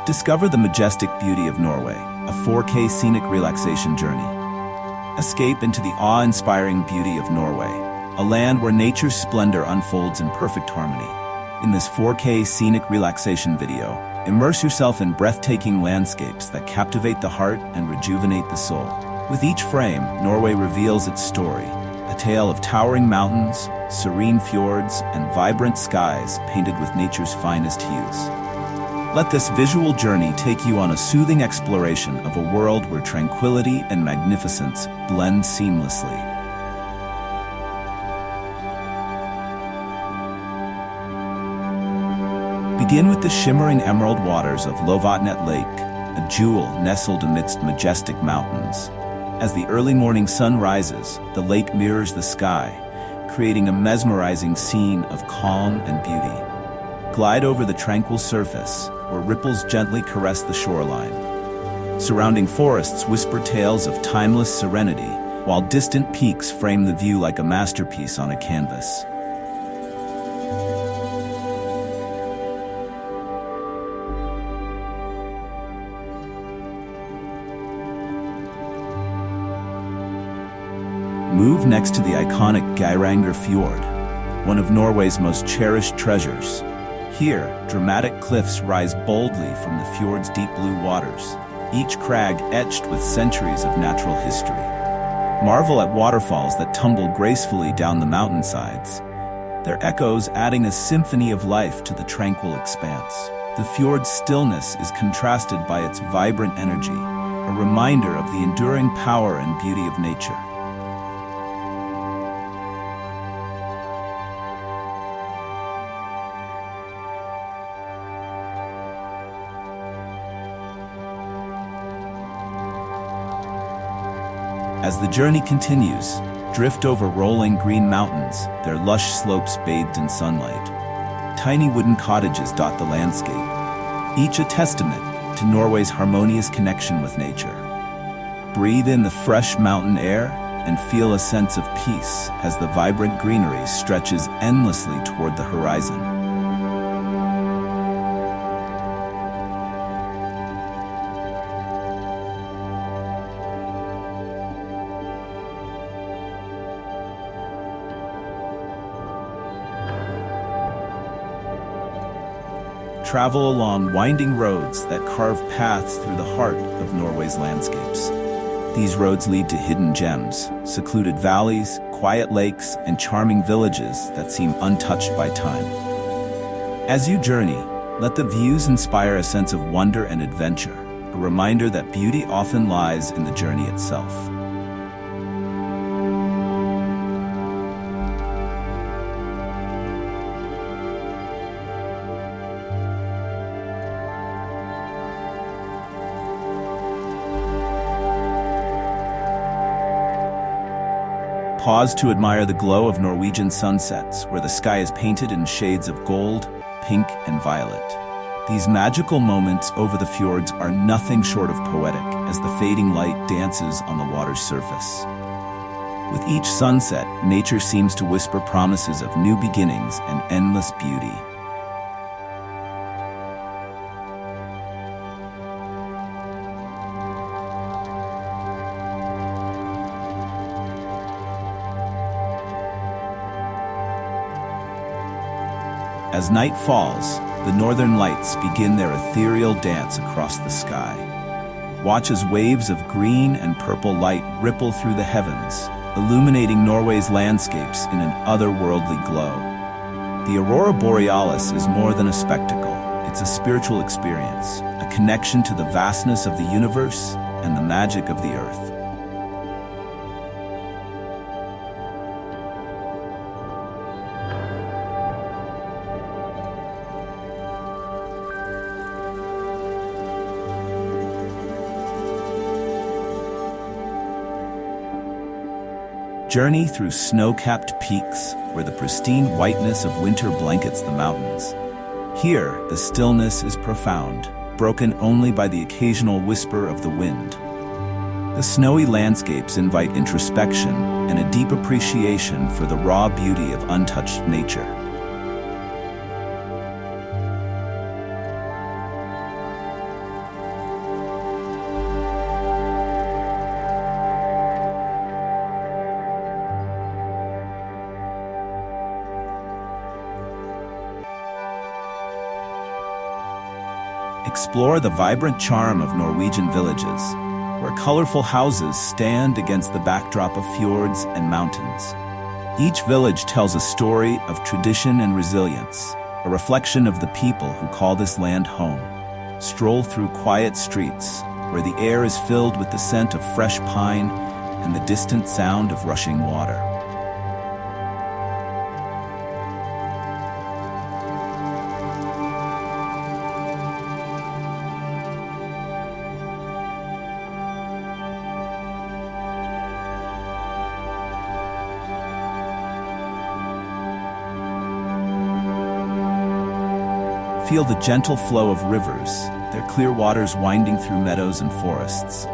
Discover the majestic beauty of Norway, a 4K scenic relaxation journey. Escape into the awe-inspiring beauty of Norway, a land where nature's splendor unfolds in perfect harmony. In this 4K scenic relaxation video, immerse yourself in breathtaking landscapes that captivate the heart and rejuvenate the soul. With each frame, Norway reveals its story, a tale of towering mountains, serene fjords, and vibrant skies painted with nature's finest hues. Let this visual journey take you on a soothing exploration of a world where tranquility and magnificence blend seamlessly. Begin with the shimmering emerald waters of Lofoten Lake, a jewel nestled amidst majestic mountains. As the early morning sun rises, the lake mirrors the sky, creating a mesmerizing scene of calm and beauty. Glide over the tranquil surface, where ripples gently caress the shoreline. Surrounding forests whisper tales of timeless serenity, while distant peaks frame the view like a masterpiece on a canvas. Move next to the iconic Geiranger Fjord, one of Norway's most cherished treasures. Here, dramatic cliffs rise boldly from the fjord's deep blue waters, each crag etched with centuries of natural history. Marvel at waterfalls that tumble gracefully down the mountainsides, their echoes adding a symphony of life to the tranquil expanse. The fjord's stillness is contrasted by its vibrant energy, a reminder of the enduring power and beauty of nature. As the journey continues, drift over rolling green mountains, their lush slopes bathed in sunlight. Tiny wooden cottages dot the landscape, each a testament to Norway's harmonious connection with nature. Breathe in the fresh mountain air and feel a sense of peace as the vibrant greenery stretches endlessly toward the horizon. Travel along winding roads that carve paths through the heart of Norway's landscapes. These roads lead to hidden gems, secluded valleys, quiet lakes, and charming villages that seem untouched by time. As you journey, let the views inspire a sense of wonder and adventure, a reminder that beauty often lies in the journey itself. Pause to admire the glow of Norwegian sunsets, where the sky is painted in shades of gold, pink, and violet. These magical moments over the fjords are nothing short of poetic as the fading light dances on the water's surface. With each sunset, nature seems to whisper promises of new beginnings and endless beauty. As night falls, the northern lights begin their ethereal dance across the sky. Watch as waves of green and purple light ripple through the heavens, illuminating Norway's landscapes in an otherworldly glow. The aurora borealis is more than a spectacle. It's a spiritual experience, a connection to the vastness of the universe and the magic of the earth. Journey through snow-capped peaks where the pristine whiteness of winter blankets the mountains. Here, the stillness is profound, broken only by the occasional whisper of the wind. The snowy landscapes invite introspection and a deep appreciation for the raw beauty of untouched nature. explore the vibrant charm of Norwegian villages, where colorful houses stand against the backdrop of fjords and mountains. Each village tells a story of tradition and resilience, a reflection of the people who call this land home. Stroll through quiet streets, where the air is filled with the scent of fresh pine and the distant sound of rushing water. Feel the gentle flow of rivers, their clear waters winding through meadows and forests.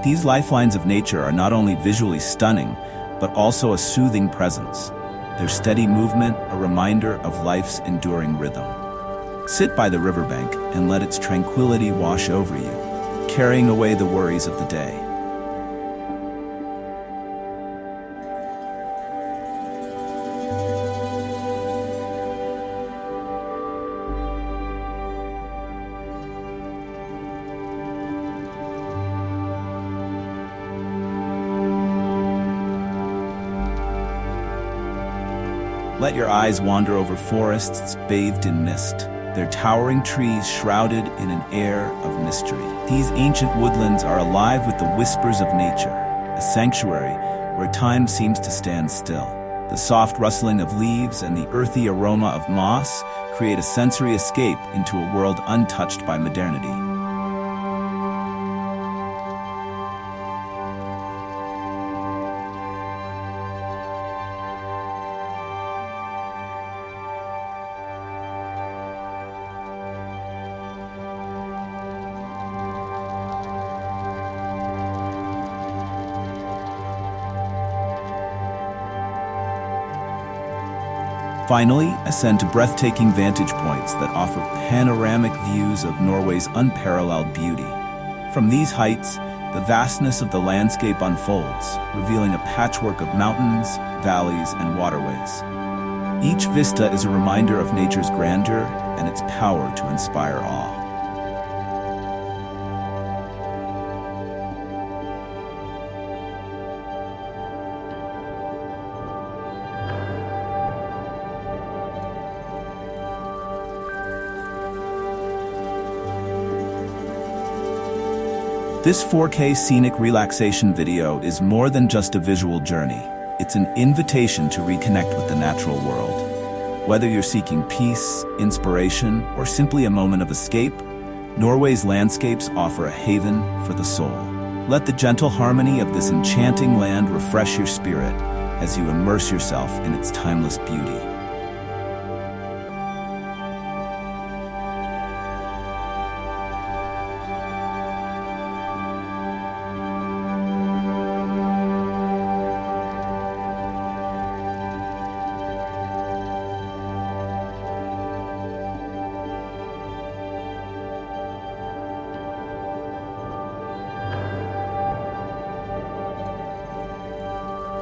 These lifelines of nature are not only visually stunning, but also a soothing presence. Their steady movement, a reminder of life's enduring rhythm. Sit by the riverbank and let its tranquility wash over you, carrying away the worries of the day. Let your eyes wander over forests bathed in mist, their towering trees shrouded in an air of mystery. These ancient woodlands are alive with the whispers of nature, a sanctuary where time seems to stand still. The soft rustling of leaves and the earthy aroma of moss create a sensory escape into a world untouched by modernity. Finally, ascend to breathtaking vantage points that offer panoramic views of Norway's unparalleled beauty. From these heights, the vastness of the landscape unfolds, revealing a patchwork of mountains, valleys, and waterways. Each vista is a reminder of nature's grandeur and its power to inspire awe. This 4K scenic relaxation video is more than just a visual journey. It's an invitation to reconnect with the natural world. Whether you're seeking peace, inspiration, or simply a moment of escape, Norway's landscapes offer a haven for the soul. Let the gentle harmony of this enchanting land refresh your spirit as you immerse yourself in its timeless beauty.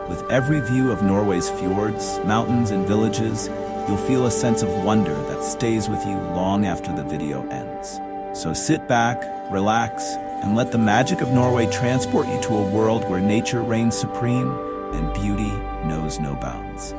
With every view of Norway's fjords, mountains, and villages, you'll feel a sense of wonder that stays with you long after the video ends. So sit back, relax, and let the magic of Norway transport you to a world where nature reigns supreme and beauty knows no bounds.